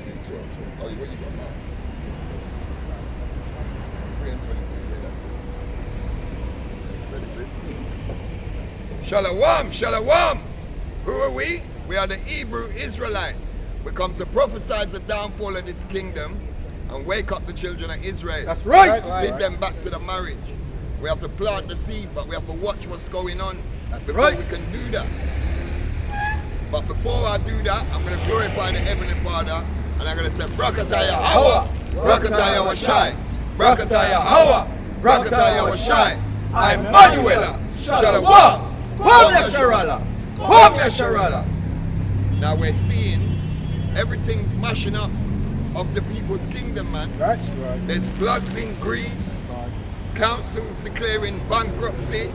Matthew 12. Oh, what you got now? 3 and 22. Yeah, that's it. Ready, sis? Shalom, shalom. Who are we? We are the Hebrew Israelites. We come to prophesy the downfall of this kingdom and wake up the children of Israel. That's right. Lead them back to the marriage. We have to plant the seed, but we have to watch what's going on before right. we can do that. But before I do that, I'm going to glorify the Heavenly Father, and I'm going to say, Brakataya Hawa, Brakataya Washai, Brakataya Hawa, Brakataya Washai, I'm Manuela, Shalom, Kwam Sharala, Kwam Sharala. Now we're seeing everything's mashing up of the people's kingdom, man. That's right. There's floods in Greece, councils declaring bankruptcy,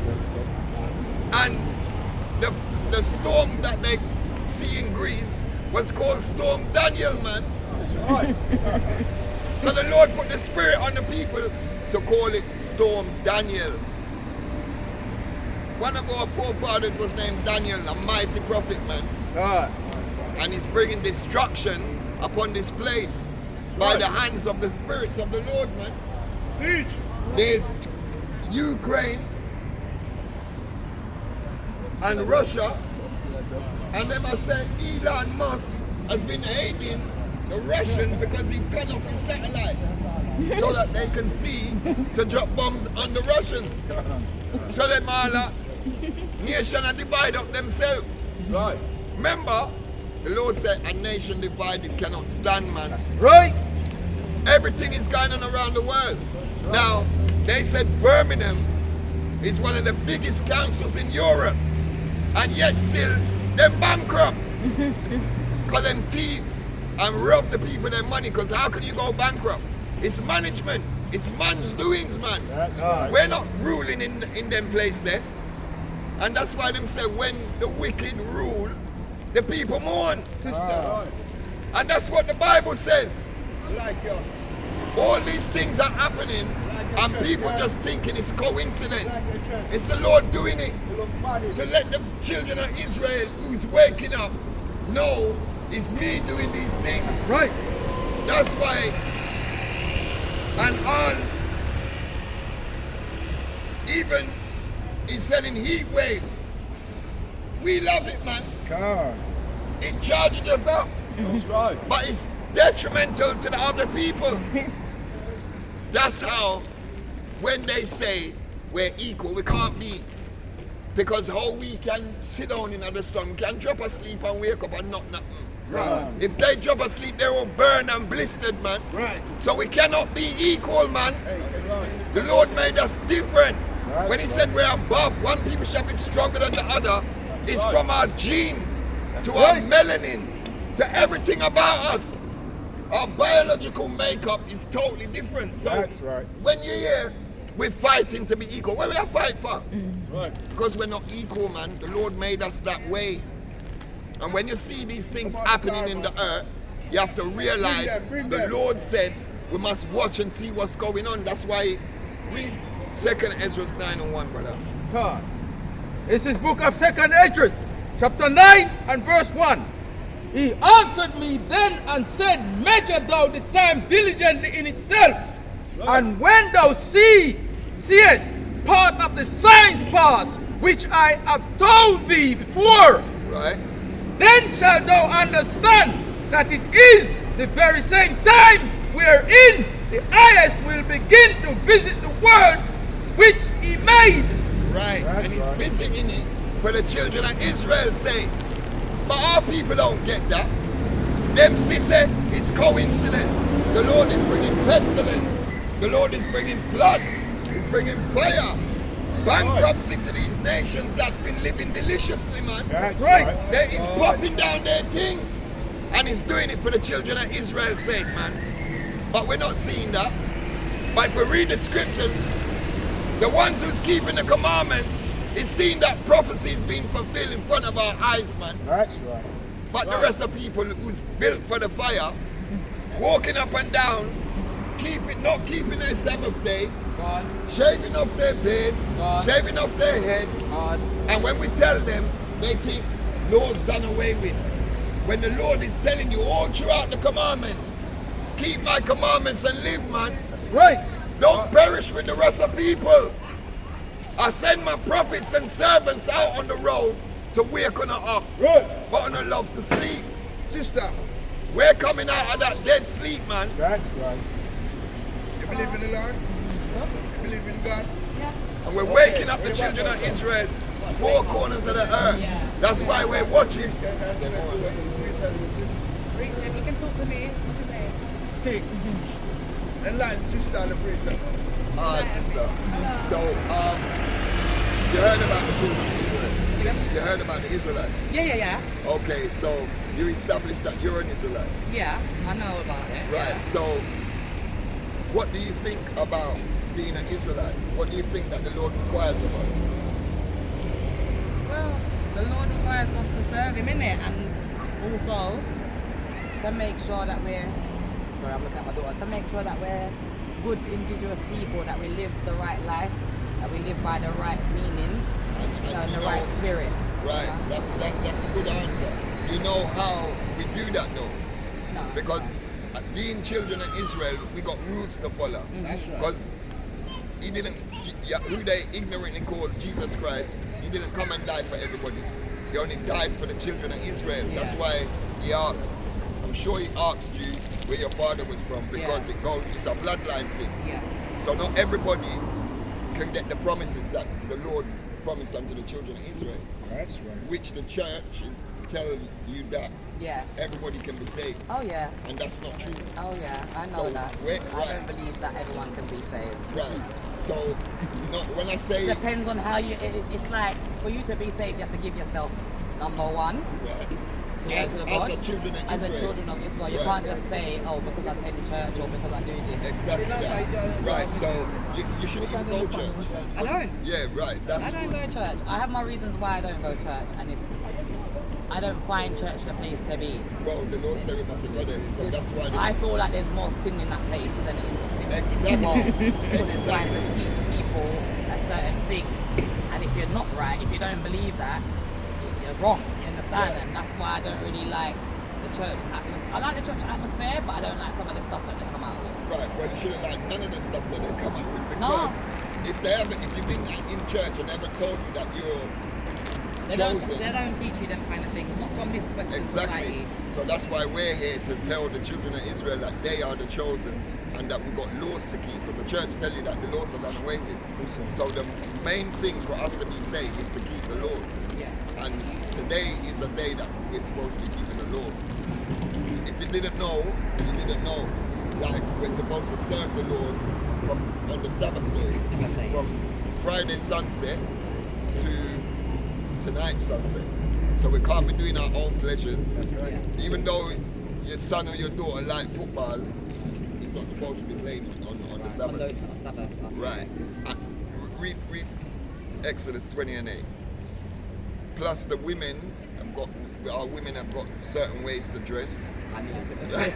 and the storm that they see in Greece was called Storm Daniel, man. Right. So the Lord put the spirit on the people to call it Storm Daniel. One of our forefathers was named Daniel, a mighty prophet, man. God. And he's bringing destruction upon this place by the hands of the spirits of the Lord, man. Teach. There's Ukraine and Russia, and them are saying Elon Musk has been aiding the Russians because he turned off his satellite so that they can see to drop bombs on the Russians. So them all nation are divide up themselves. Right. Remember, the Lord said a nation divided cannot stand, man. Right. Everything is going on around the world. Now, they said Birmingham is one of the biggest councils in Europe, and yet still they're bankrupt. Because them thief and rob the people their money, because how can you go bankrupt? It's management. It's man's doings, man. That's right. We're not ruling in them place there. And that's why them say when the wicked rule, the people mourn. And that's what the Bible says. All these things are happening and people just thinking it's coincidence. It's the Lord doing it to let the children of Israel who's waking up know it's me doing these things. Right. That's why, and all, even he said in heat wave, we love it, man. God. It charges us up. That's right. But it's detrimental to the other people. That's how, when they say we're equal, we can't be. Because how we can sit down in the sun, can drop asleep and wake up and not nothing. Right. If they drop asleep, they will burn and blistered, man. Right. So we cannot be equal, man. The Lord made us different. That's When he said we're above, one people shall be stronger than the other, it's from our genes to our melanin, to everything about us. Our biological makeup is totally different. So That's right. when you hear we're fighting to be equal, what we are fight for? That's right. Because we're not equal, man. The Lord made us that way. And when you see these things happening in the earth, you have to realize the Lord said we must watch and see what's going on. That's why read 2nd Ezra 9 and 1, brother. God. This is book of 2nd Ezra, chapter 9 and verse 1. He answered me then and said, measure thou the time diligently in itself, and when thou seest part of the signs pass, which I have told thee before, Right? then shalt thou understand that it is the very same time wherein the highest will begin to visit the world which he made. Right. That's And he's right. visiting it for the children of Israel's sake. But our people don't get that. Them say it's coincidence. The Lord is bringing pestilence. The Lord is bringing floods. He's bringing fire. Bankruptcy to these nations that's been living deliciously, man. That's right. There is popping down their thing. And he's doing it for the children of Israel's sake, man. But we're not seeing that. But if we read the scriptures, the ones who's keeping the commandments is seeing that prophecy is being fulfilled in front of our eyes, man. That's right. But the rest of people who's built for the fire, walking up and down, not keeping their Sabbath days, God. shaving off their beard, God. shaving off their head, God. and when we tell them, they think Lord's done away with. when the Lord is telling you all throughout the commandments, keep my commandments and live, man. Right. Don't perish with the rest of people. I send my prophets and servants out on the road to wake on up, Right. but on love to sleep. Sister. We're coming out of that dead sleep, man. That's right. You believe in the Lord? You believe in God? And we're waking up the children of Israel, four corners of the earth. That's why we're watching. Reach him, you can talk to me. What's his name? King. Enlighten sister and the priest. Alright, sister. So, you heard about the children of Israel? You heard about the Israelites? Yeah. Okay, so you established that you're an Israelite. Yeah, I know about it. Right, so what do you think about being an Israelite? What do you think that the Lord requires of us? Well, the Lord requires us to serve Him, innit? And also to make sure that we're, sorry, I'm looking at my daughter, to make sure that we're good indigenous people, that we live the right life, that we live by the right meanings, and you the know, right spirit. Right, that's a good answer. You know how we do that though? No. Because being children of Israel, we got rules to follow. That's right. Because he didn't, who they ignorantly call Jesus Christ, he didn't come and die for everybody. He only died for the children of Israel. Yeah. That's why he asked, I'm sure he asked you where your father was from, because it goes, it's a bloodline thing. Yeah. So not everybody can get the promises that the Lord promised unto the children of Israel, That's right. which the churches tell you that Yeah. everybody can be saved, Oh yeah. and that's not true. Oh yeah. I know So, that. wait, I right. don't believe that everyone can be saved. Right. So no, when I say Depends on how you. It's like for you to be saved, you have to give yourself number one. right, Towards the God, as a children of as a Israel, children of Israel. You Right. can't just say, oh, because I attend church or because I do this. exactly that. Right. So you shouldn't even go to church. I don't. Yeah. Right. That's I don't go to church. I have my reasons why I don't go to church, and it's I don't find church the place to be. well. The Lord said we mustn't go there, so that's why. I feel like there's more sin in that place than in Exactly. well, because it's trying to Exactly. teach people a certain thing, and if you're not right, if you don't believe that, you're wrong. You understand? Right. And that's why I don't really like the church atmosphere. I like the church atmosphere, but I don't like some of the stuff that they come out with. Right. Well, you shouldn't like none of the stuff that they come up with, No. because if you've been in church and they haven't told you that you're They chosen. don't teach you them kind of things, not from this Western Exactly. society. So that's why we're here to tell the children of Israel that they are the chosen and that we've got laws to keep. Because the church tell you that the laws are done away with. So the main thing for us to be saved is to keep the laws. Yeah. And today is a day that we're supposed to be keeping the laws. If you didn't know, you didn't know. Like we're supposed to serve the Lord on the Sabbath day, which is from Friday sunset to tonight sunset. So we can't be doing our own pleasures. Even though your son or your daughter like football, he's not supposed to be playing on the On Sabbath. those on Sabbath. Right. Read Exodus 20 and 8. Plus the women our women have got certain ways to dress. I knew it was Right.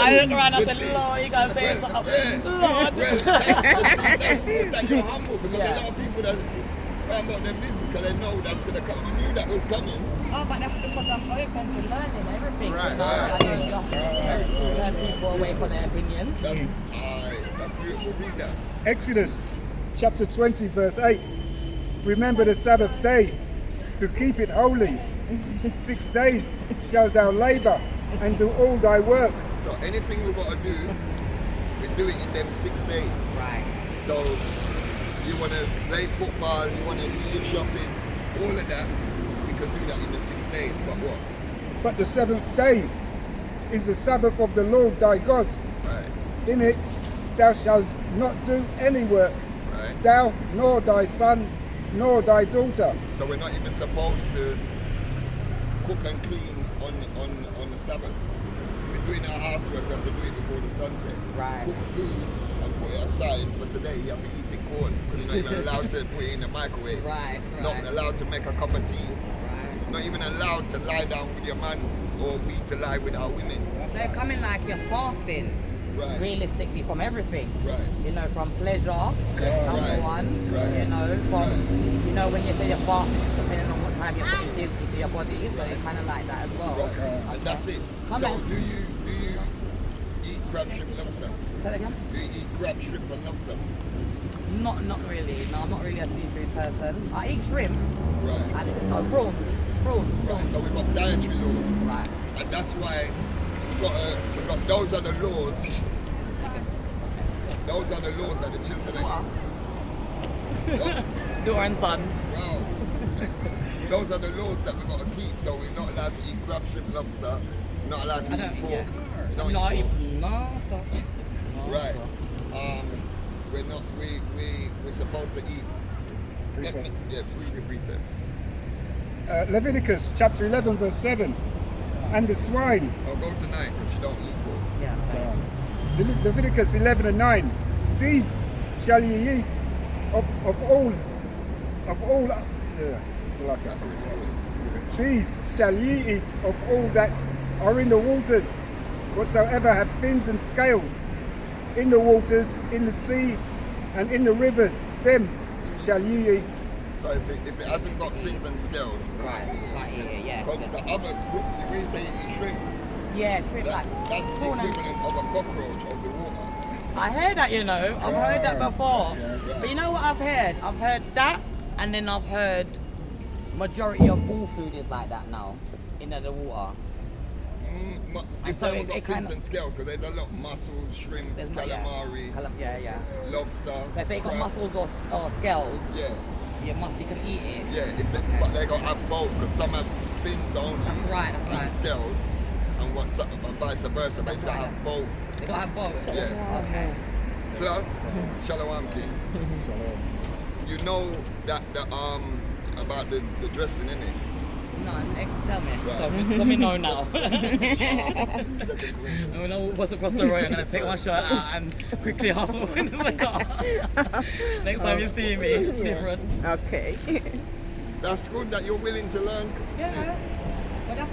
I look around and you said, see, Lord, you gotta say well, something. yeah. Lord. Well, that's good that you're humble, because a lot of people that come about their business because they know that's gonna come. You knew that was coming. Oh, but that's because I'm open to learning everything. Right, You know? right. I don't just turn people away from their opinions. That's beautiful. Read that. Exodus chapter 20 verse 8. Remember the Sabbath day to keep it holy. 6 days shalt thou labor and do all thy work. So anything we've got to do, we do it in them 6 days. Right. So you want to play football, you want to do your shopping, all of that, we can do that in the 6 days. But what? But the seventh day is the Sabbath of the Lord thy God. Right, In it thou shalt not do any work, right. thou nor thy son nor thy daughter. So we're not even supposed to cook and clean on the Sabbath. We're doing our housework, we have to do it before the sunset. Right. Cook food and put it aside for today. You have to eat it cold because you're not even allowed to put it in the microwave. Right. Not allowed to make a cup of tea. Right. Not even allowed to lie down with your man, or we to lie with our women. So you're coming like you're fasting, Right. realistically, from everything. Right. You know, from pleasure, Yeah, number right, one. right, You know, from right. you know when you say you're fasting, it's depending on what time you're putting things into your body, so it's kind of like that as well. Right. And that's it. Come So on. do you eat crab, shrimp, lobster? Say that again? Do you eat crab, shrimp, and lobster? Not really. No, I'm not really a seafood person. I eat shrimp Right. and prawns. Right. So we've got dietary laws, Right. and that's why we got those are the laws. Those are the laws that the children are. What? Daughter and son. Wow. Those are the laws that we've got to keep. So we're not allowed to eat crab, shrimp, lobster. We're not allowed to eat pork. We don't No, eat pork. no, stop. No, Right. stop. We're not. We're supposed to eat. Precept. Yeah, three precepts. Leviticus chapter 11 verse 7. And the swine. I'll go tonight because you don't eat pork. Yeah. Leviticus 11 and 9. These shall ye eat of all. It's like that. These shall ye eat of all that are in the waters, whatsoever have fins and scales, in the waters, in the sea, and in the rivers, them shall ye eat. So if it hasn't got fins and scales, Right. Right, yeah. because the other, the way you say you eat shrimps, Yeah, shrimp like. that's the prawn and- equivalent of a cockroach of the water. I heard that, you know. I've heard that before. But you know what I've heard? I've heard that, and then I've heard majority of all food is like that now, in the water. If so they haven't got it fins kinda- and scales, because there's a lot mussels, shrimps, There's calamari, Yeah. lobster. So if they got crab. muscles or scales, Yeah, you can eat it. yeah. But they got to have both, because some have fins only That's right. and scales, and and vice versa. But That's you got to right. have both. They gotta have both. Yeah. Okay. Plus, Shalom King. You know that about the dressing, innit? No, tell me. Right. So me know now. Second grade. I know what's across the road. I'm gonna take my shirt out and quickly hustle into the car. Next time you see me, different. Okay. That's good that you're willing to learn. Yeah. But that's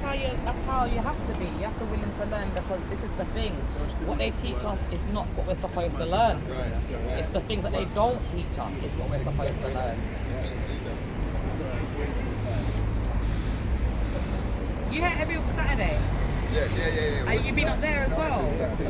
how you have to be. You have to be willing to learn, because this is the thing. What they teach us is not what we're supposed to learn. Right. It's the things that they don't teach us is what we're supposed to learn. You here every Saturday? Yeah. You been up there as well?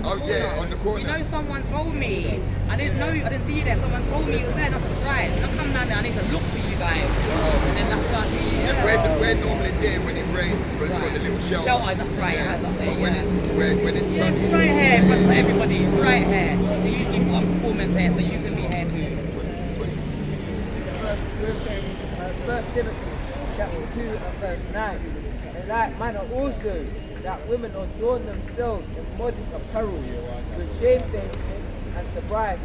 Oh yeah, on the corner. You know, someone told me. I didn't see you there. Someone told me you was there, and I said, right, I'll come down there. I need to look for you guys. And then that's got you. Yeah, we're normally there when it rains, because it's got the little shelter. Shelter, that's right, it has up there, But when it's Yeah, sunny. it's right here in front of everybody. It's right here. They usually put on performance here, so you can be here too. First Timothy chapter 2 and verse 9. In like manner also that women adorn themselves in modest apparel, with shamefacedness and sobriety,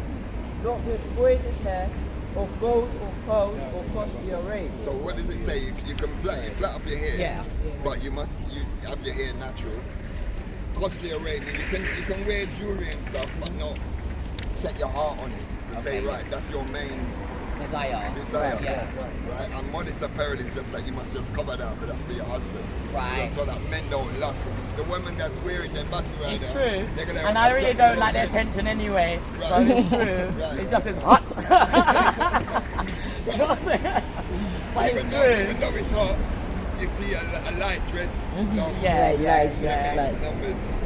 not with braided hair, or gold, or pearls, or costly array. So what does it say? You can flat up your hair, Yeah. but you have your hair natural. Costly array, you can wear jewelry and stuff, but not set your heart on it to say, right, that's your main Desire. desire. Right? And modest apparel is just like you must just cover that, because that's for your husband. Right. So that men don't lust. 'Cause the women that's wearing their battery rider, It's true. they're gonna And I really attract don't the like the men. attention anyway. Right. So it's true. Right. It just is hot. You know what I'm saying? But Even it's though true. it's hot, you see a light dress, long Yeah. numbers.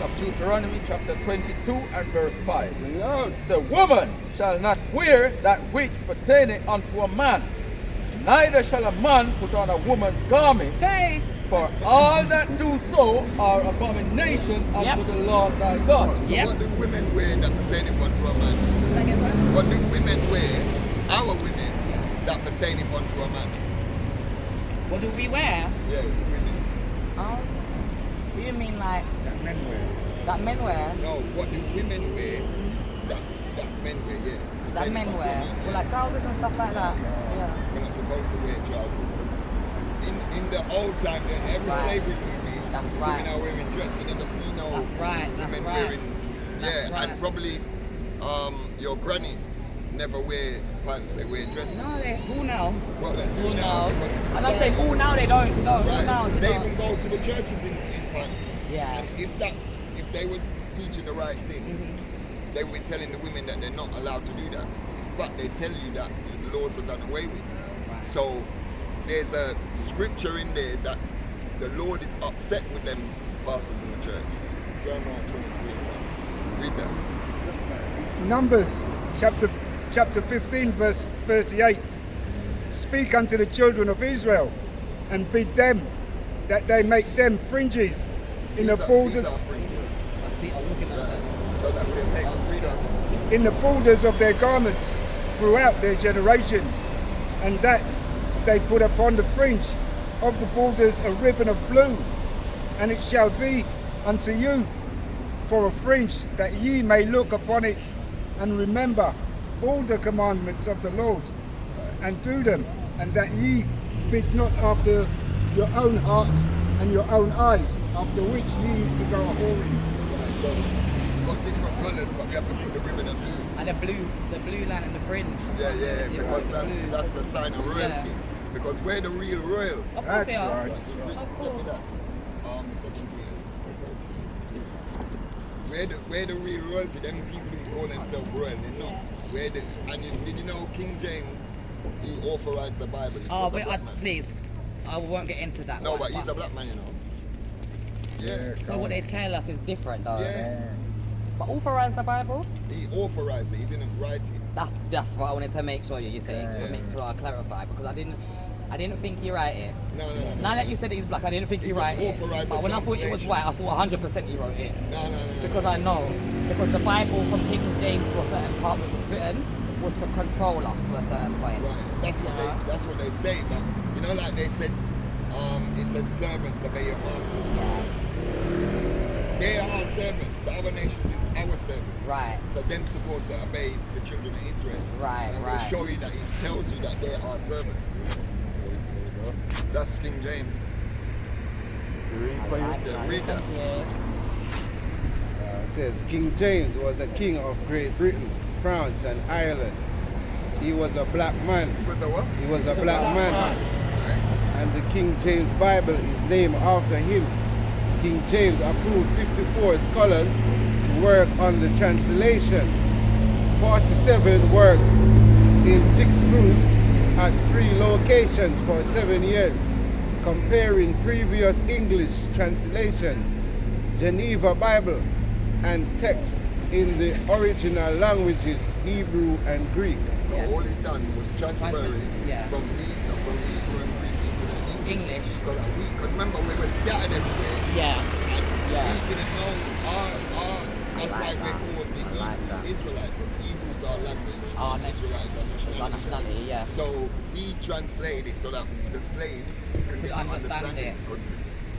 Of Deuteronomy chapter 22 and verse 5. The woman shall not wear that which pertaineth unto a man, neither shall a man put on a woman's garment, Hey. for all that do so are abomination unto the Lord thy God. So Yep. what do women wear that pertain unto a man? What do women wear, our women, that pertain unto a man? What do we wear? Yeah, women. What do you mean, like That men wear. that men wear? No, what do women wear that men wear, yeah. That pertaining men unto a wear? man, Well, yeah. like trousers and stuff like that. Yeah. We're not supposed to wear trousers. 'Cause in the old times, in every Right. slavery movie, That's women right. are wearing dress. You never see no That's right, that's women right. wearing. That's Yeah, right. and probably your granny never wear pants. They wear dresses. No, they do now. Well, they do Do now now. because And I'm saying, society- all now they don't. No, Right. now They even go to the churches in pants. Yeah. And if they was teaching the right thing, they would be telling the women that they're not allowed to do that. fact, they tell you that the laws are done away with. So there's a scripture in there that the Lord is upset with them pastors in the church. Jeremiah 23. Read that. Numbers chapter 15 verse 38. Speak unto the children of Israel and bid them that they make them fringes in the borders. These are fringes. I see, I'm looking at that. Right. So that we make freedom. In the borders of their garments throughout their generations, and that they put upon the fringe of the borders a ribbon of blue, and it shall be unto you for a fringe, that ye may look upon it and remember all the commandments of the Lord and do them, and that ye speak not after your own heart and your own eyes, after which ye used to go a whoring. Right, so we've got different colours, but we have to put the ribbon of blue. And the blue line and the fringe. Yeah, because Blue. that's the sign of royalty. Yeah. Because we're the real royals. Of course That's they are. right. Of course. Second Peter. We're the real royalty. Them people who call themselves royal, they're not. Did you know King James, he authorized the Bible? He Oh, was a but black man. please, I won't get into that. No, one, but he's a black man, you know. Yeah. So what they tell us is different, though. Yeah. But authorize the Bible. He authorized it. He didn't write it. That's what I wanted to make sure you say, Yeah. to make sure I clarify, because I didn't think he write it. No. Now that you said that he's black, I didn't think He he just write it. authorized But the when I thought it was translation. white, I thought 100% he wrote it. No. Because I know. Because the Bible from King James to a certain part that was written was to control us to a certain point. Right. That's what they say. But you know, like they said, it says servants obey your masters. They are our servants. The other nations is our servants. Right. So them supposed to obey the children of Israel. Right, And right. we'll show you that it tells you that they are servants. That's King James. Read that. Yeah. It says King James was a king of Great Britain, France, and Ireland. He was a black man. He was a what? He was a black man, Right. and the King James Bible is named after him. King James approved 54 scholars to work on the translation. 47 worked in 6 groups at 3 locations for 7 years, comparing previous English translation, Geneva Bible, and text in the original languages, Hebrew and Greek. So Yes. all he done was transfer it Yeah. from Hebrew and Greek into the English. So that because remember we were scattered everywhere. Yeah. We Yeah. didn't know that's why Like we're that. called the Hebrew Like that. Israelites, because Hebrew is our language, Our and Israelites are It's our nationality. nationality, yeah. So he translated it so that the slaves could get to understand understand it, it. because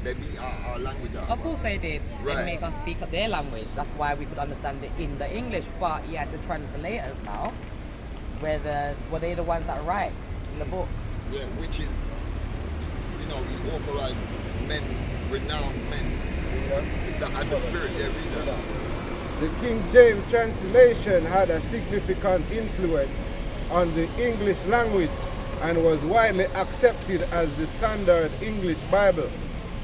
they beat our language out. Of course they did. Right. They make us speak up their language. That's why we could understand it in the English. But yeah, the translators now, were they the ones that write in the book? Yeah, which is, he authorized men, renowned men, that had the spirit there, read that. The King James translation had a significant influence on the English language and was widely accepted as the standard English Bible.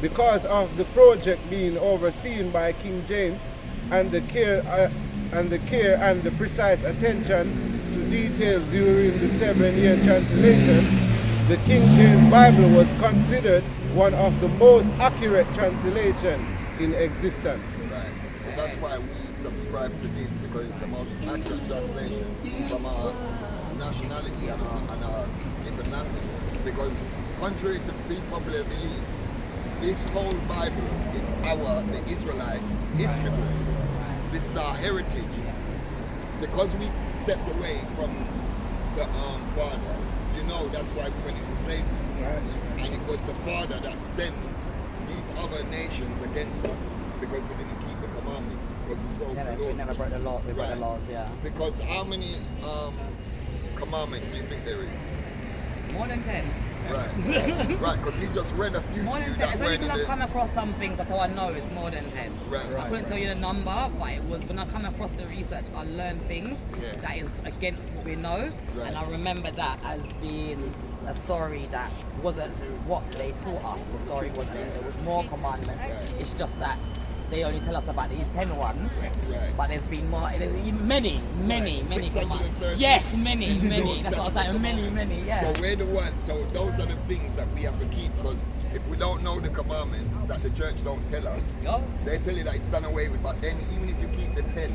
Because of the project being overseen by King James and the care and the precise attention to details during the 7-year translation, the King James Bible was considered one of the most accurate translations in existence. Right. So that's why we subscribe to this, because it's the most accurate translation from our nationality and our given language. Because contrary to people believe, this whole Bible is the Israelites' history. This is our heritage. Because we stepped away from the Father, that's why we went into slavery. And it was the Father that sent these other nations against us, because we didn't keep the commandments, because we broke the laws. We never broke the law. We broke the Right. laws, yeah. Because how many commandments do you think there is? More than 10. Right. Right, because we just read a few More to than you 10. that It's only weren't in because I've come the... across some things, that's how I know it's more than 10. Right. I couldn't tell you the number, but it was when I come across the research, I learned things Yeah. that is against what we know, Right. and I remember that as being a story that wasn't what they taught us. The story wasn't. There was more commandments. Right. It's just that they only tell us about these 10 ones, Right. but there's been more, many Right. commands. 613. Yes, many. Those That's what I was statutes saying. and Many, commandments. yeah. So we're the ones. So those are the things that we have to keep, because if we don't know the commandments that the church don't tell us, Yeah. they tell you that it's done away with. But then even if you keep the 10,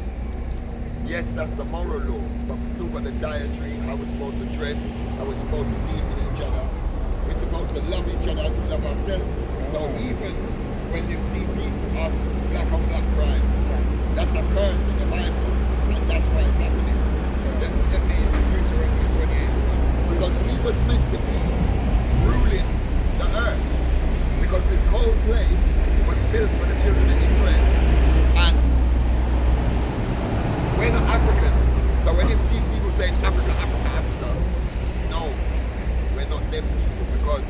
yes, that's the moral law, but we still got the dietary, how we're supposed to dress, how we're supposed to deal with each other. We're supposed to love each other as we love ourselves. So even when you see people, us, black on black crime, that's a curse in the Bible, and that's why it's happening. Let me Deuteronomy 28:1. Because we was meant to be ruling the earth. Because this whole place was built for the children of Israel. And we're not African. So when you see people saying Africa, no, we're not them people. Because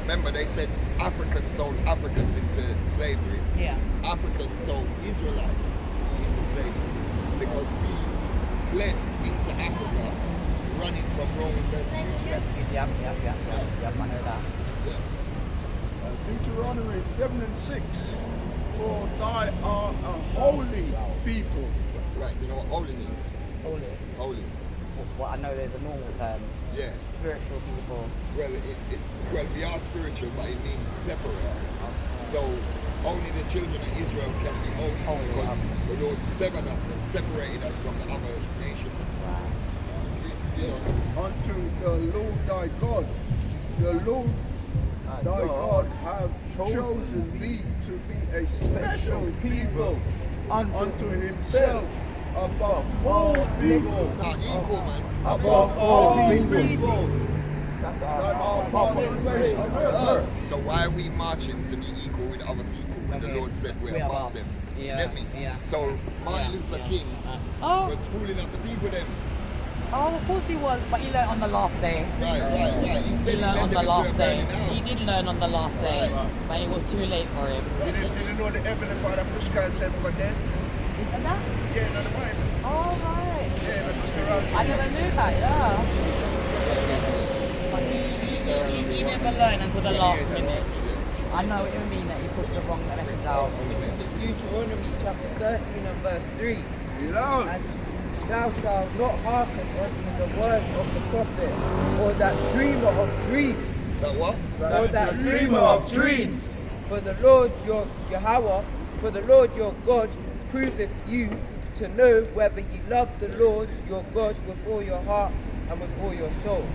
remember they said Africans sold Africans into slavery. Yeah. Africans sold Israelites into slavery because we fled into Africa running from Roman persecution. Yep, I know that. Yeah. Deuteronomy 7:6. For thy art a holy people. Right, you know what holy means? Holy. Holy. What I know there's a normal term. Yeah. Spiritual people. Well, we are spiritual, but it means separate. So only the children of Israel can be holy because the Lord severed us and separated us from the other nations. You know, Unto the Lord thy God. The Lord thy God have chosen thee to be a special people unto himself above all people. equal, man. Above all people that are upon the face of the earth. So why are we marching to be equal with other people when the Lord said we're above them? You get me? Yeah. So Martin Luther King Oh, was fooling up the people then. of course he was, but he learned on the last day. Right. He said he learned led on them the into a last day. burning house. He did learn on the last day, Right. but it was too late for him. Didn't know the Heavenly Father prescribed them over there? And that? Yeah, in the Bible. Oh, right. Yeah, that was the I never knew that, yeah. But he never learned until the last minute. I know what you mean, that he pushed the wrong message out. Deuteronomy chapter 13 and verse 3. Lord. And thou shalt not hearken unto the words of the prophet, or that dreamer of dreams, That what? or that Dreamer of dreams. For the Lord your Yahweh, for the Lord your God proveth you to know whether ye love the Lord your God with all your heart and with all your soul.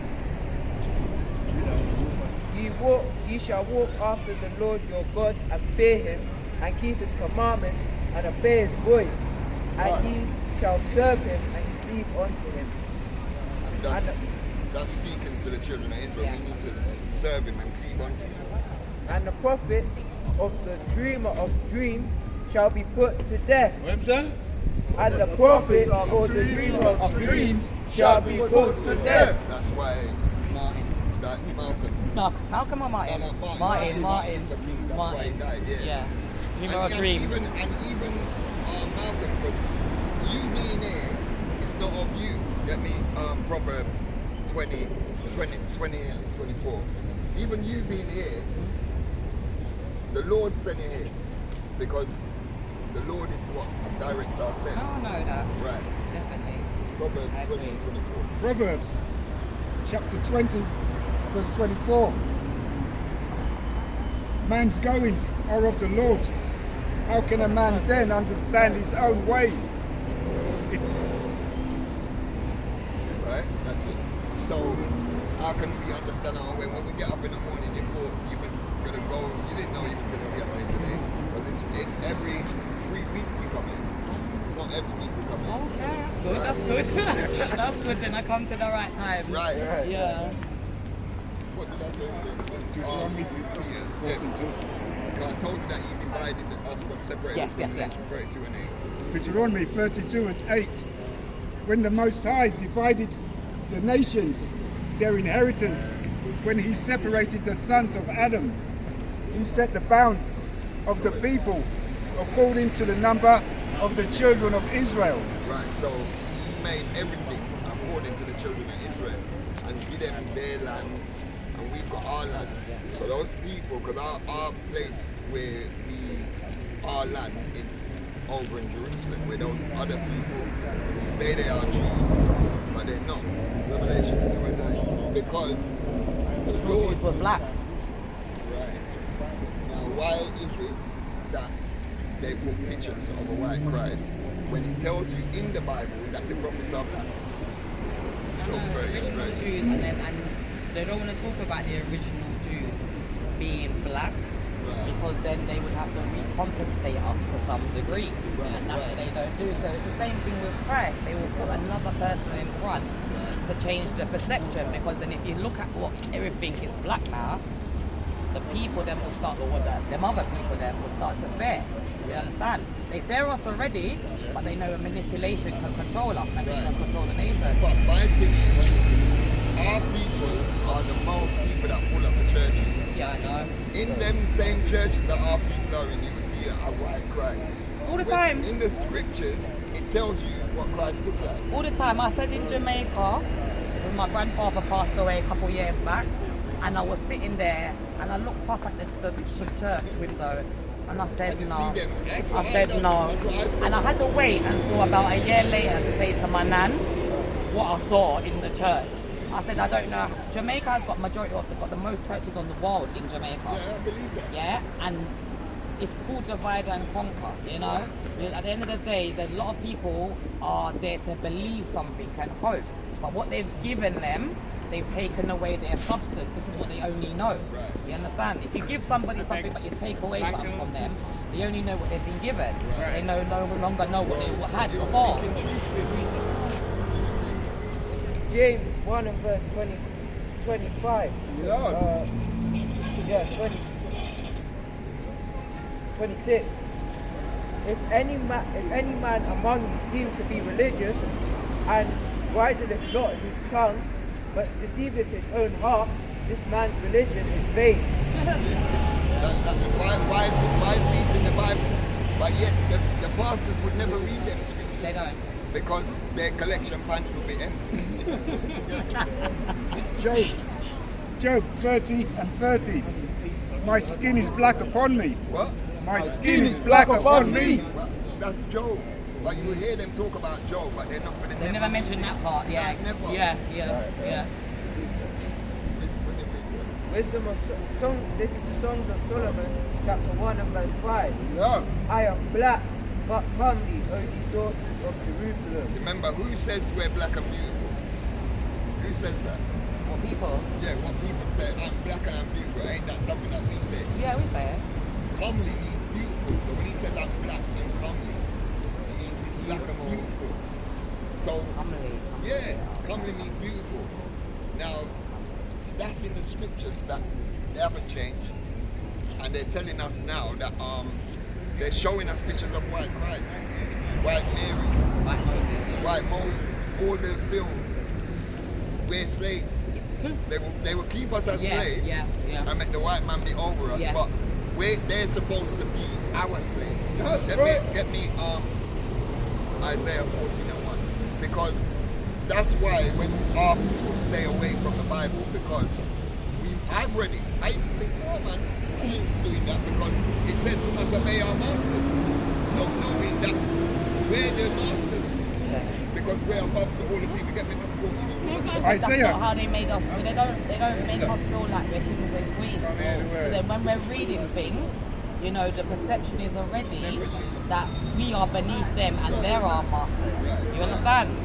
Ye shall walk after the Lord your God and fear him and keep his commandments and obey his voice, and ye shall serve him and cleave unto him. That's speaking to the children of Israel. We need to serve him and cleave unto him. And the prophet of the dreamer of dreams shall be put to death. And the prophet or the dreamer of dreams shall be put to death. That's why Martin. Malcolm or Martin? Martin Luther King, that's why he died, yeah. Dreamer of dreams. Even Malcolm, because you being here, it's not of you. Get me? Proverbs 20 and 24. Even you being here, the Lord sent you here because the Lord is what directs our steps. Oh, I know that. Right. Definitely. Proverbs 20 and 24. Proverbs chapter 20, verse 24. Man's goings are of the Lord. How can a man then understand his own way? Right? That's it. So, how can we understand our way? When we get up in the morning, you thought you was going to go, you didn't know you was going to see us here today. Because it's every 3 weeks we come in. It's not every week we come in. Okay, that's good. That's good. Then I come to the right time. Right. Yeah. What did I tell you? Deuteronomy 42. I told you that he divided us from separated from Yes. 32 and 8. Deuteronomy 32 and 8. When the Most High divided the nations, their inheritance, when he separated the sons of Adam, he set the bounds of the people according to the number of the children of Israel. Right, so he made everything according to the children of Israel and give them their lands, and we've got our land. So those people, because our place where we our land is over in Jerusalem, where those other people who say they are Jews, but they're not. Revelations 2 and 9. Because the Lord... Jews were black. Right. Now, why is it that they put pictures of a white Christ when it tells you in the Bible that the prophets are black? Original Jews, and they don't want to talk about the original Jews being black, because then they would have to recompensate us to some degree, and that's what they don't do. So it's the same thing with Christ. They will put another person in front to change the perception, because then if you look at what everything is black now, the people then will start, or them other people then will start to fear. You understand? They fear us already, but they know manipulation can control us and can control the nation. But my thing is, our people are the most people that pull up the churches. Yeah, I know. In them same churches that our people are in, you will see a white Christ. All the time. In the scriptures, it tells you what Christ looks like. All the time. I said in Jamaica, when my grandfather passed away a couple years back, and I was sitting there and I looked up at the church window and I said no. I said no. And I had to wait until about a year later to say to my nan what I saw in the church. I said, I don't know. Jamaica has got got the most churches on the world in Jamaica. Yeah, I believe that. Yeah, and it's called divide and conquer, you know? At the end of the day, a lot of people are there to believe something and hope. But what they've given them, they've taken away their substance. This is what they only know. Right. You understand? If you give somebody something but you take away something from them, they only know what they've been given. Right. They no longer know what they had You're before. speaking truth, sis. James 1 and verse 25. Yeah. 26. If any man among you seem to be religious, and bridleth not his tongue, but deceiveth his own heart, this man's religion is vain. Why is these in the Bible? But yet the pastors would never read them scriptures. They don't. Because their collection pants will be empty. Job 30 and 30. My skin is black upon me. What? My skin is black upon me. Well, that's Job. But you will hear them talk about Job, but they're not going to They never mention that part, yeah. Never. Yeah. Wisdom of Song. This is the Songs of Solomon, chapter 1 and verse 5. Yeah. I am black, but comely, O ye daughters of Jerusalem. Remember, who says we're black and beautiful? Who says that? What people? Yeah, what people say, I'm black and I'm beautiful. Ain't that something that we say? Yeah, we say it. Comely means beautiful. So when he says I'm black and comely, it means he's black and beautiful. So, Comely. yeah, comely means beautiful. Now, that's in the scriptures that they haven't changed. And they're telling us now that they're showing us pictures of white Christ, white Mary, white Moses, all the films. We're slaves. They will keep us as slaves and make the white man be over us, but they're supposed to be our slaves. Get me Isaiah 14:1, because that's why when our people stay away from the Bible, because I'm ready. I used to think, oh man, I ain't doing that, because it says we must obey our masters, not knowing that we're the masters, because we're above all the people. Get me the before, you know. That's not how they made us. They don't make us feel like we're kings and queens. So then when we're reading things, you know, the perception is already that we are beneath them and they're our masters. You understand?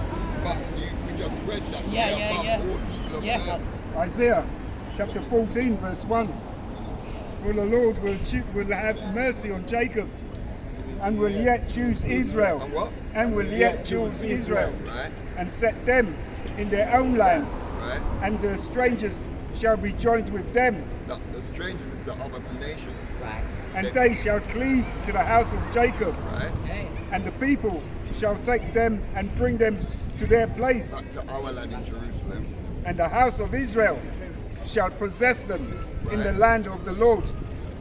But we just read that. Yeah. All people of Yes. earth. Isaiah chapter 14 verse 1. For the Lord will have mercy on Jacob and will yet choose Israel. And what? And will yet choose Israel. Right. And set them in their own land. Right. And the strangers shall be joined with them. The strangers is the other nations. Right. And they shall cleave to the house of Jacob. Right. Okay. And the people shall take them and bring them to their place. Back to our land in Jerusalem. And the house of Israel shall possess them in the land of the Lord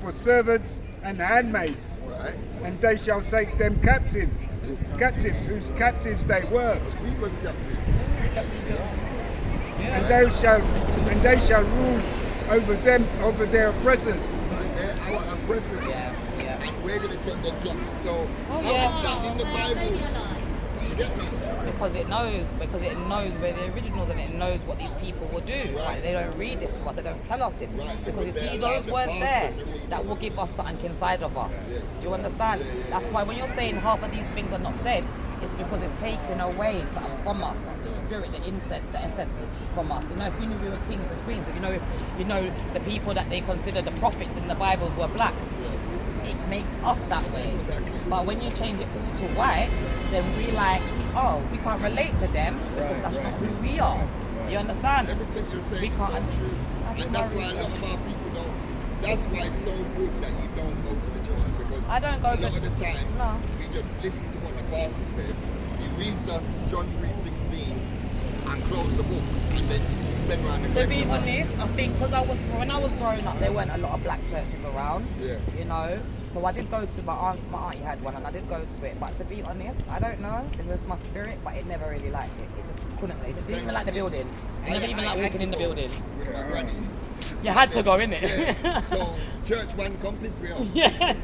for servants and handmaids. Right. And they shall take them captives whose captives they were. We was captives. And they shall rule over them, over their oppressors. Right. They're our oppressors. Yeah. and we're going to take them captive. So, Oh, how yes. is that in the Bible? You get me? Because it knows where the originals and it knows what these people will do. Right. Like, they don't read this to us, they don't tell us this. Right, Because because you they see allow those the words there pastor to read that it. will give us something inside of us. Yeah. Do you understand? Yeah, yeah, That's yeah. why when you're saying half of these things are not said, it's because it's taken away something from us, the spirit, the insect, the essence from us. You know, if we knew we were kings and queens, if you know the people that they consider the prophets in the Bibles were black, it makes us that way. Exactly. But when you change it all to white, then we like, oh, we can't relate to them because that's not who we are. You understand? Everything you're saying is We so can't- true. That's And that's my why a lot research. of our people don't. That's why it's so good that you don't go to the church, because I don't go a to- lot of the time No. we just listen to what the pastor says. He reads us John 3:16 and close the book and then send around the To be collector. honest, I think because when I was growing up, there weren't a lot of black churches around. Yeah. You know, so I did go to my auntie had one, and I did go to it. But to be honest, I don't know. It was my spirit, but it never really liked it. It just couldn't. It didn't even like the building. It never even like had walking to in the go building. with my granny. You had to go in it. Yeah. So church one come pick me up. Yes.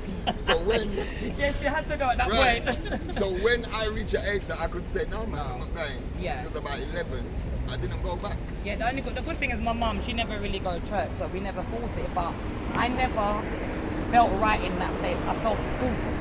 So when Yes, you had to go at that right. point. So when I reach an age that I could say no man, I'm not going. Yeah. Which was about 11. I didn't go back. Yeah, the good thing is my mum, she never really go to church, so we never force it. But I never felt right in that place. I felt false.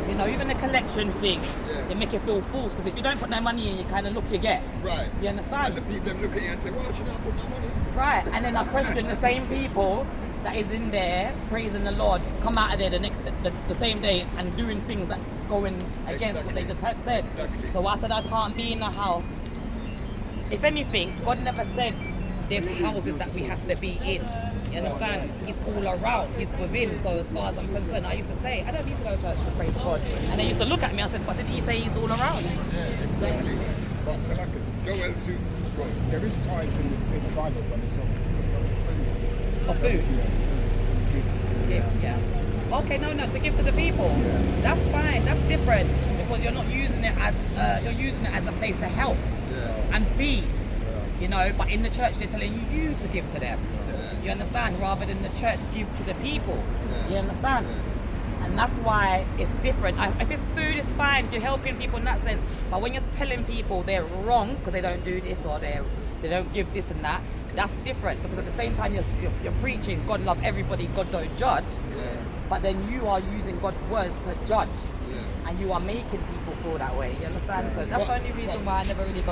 You know, even the collection thing, Yeah. they make you feel false because if you don't put no money in, you kind of look you get. Right. You And understand? the people them look at you and say, well, she not put no money. Right, and then I question the same people that is in there praising the Lord, come out of there the same day and doing things that going against what they just had said. Exactly. So I said I can't be in a house. If anything, God never said there's houses that we have to be in. You understand? He's all around. He's within. So as far as I'm concerned, I used to say, I don't need to go to church to praise God. And they used to look at me and I said, but did he say he's all around? Yeah, exactly. But Salaka, Joel too. Go on. there is times in the Bible when it's of food. Or food? Give, yeah. Okay, no, to give to the people. That's fine. That's different because you're not using it as a place to help Yeah. and feed. You know, but in the church they're telling you to give to them. You understand? Rather than the church give to the people. You understand? And that's why it's different. If it's food, it's fine. If you're helping people in that sense. But when you're telling people they're wrong because they don't do this or they don't give this and that, that's different. Because at the same time you're preaching God love everybody, God don't judge. Yeah. But then you are using God's words to judge. Yeah. And you are making people feel that way. You understand? So that's the only reason why I never really go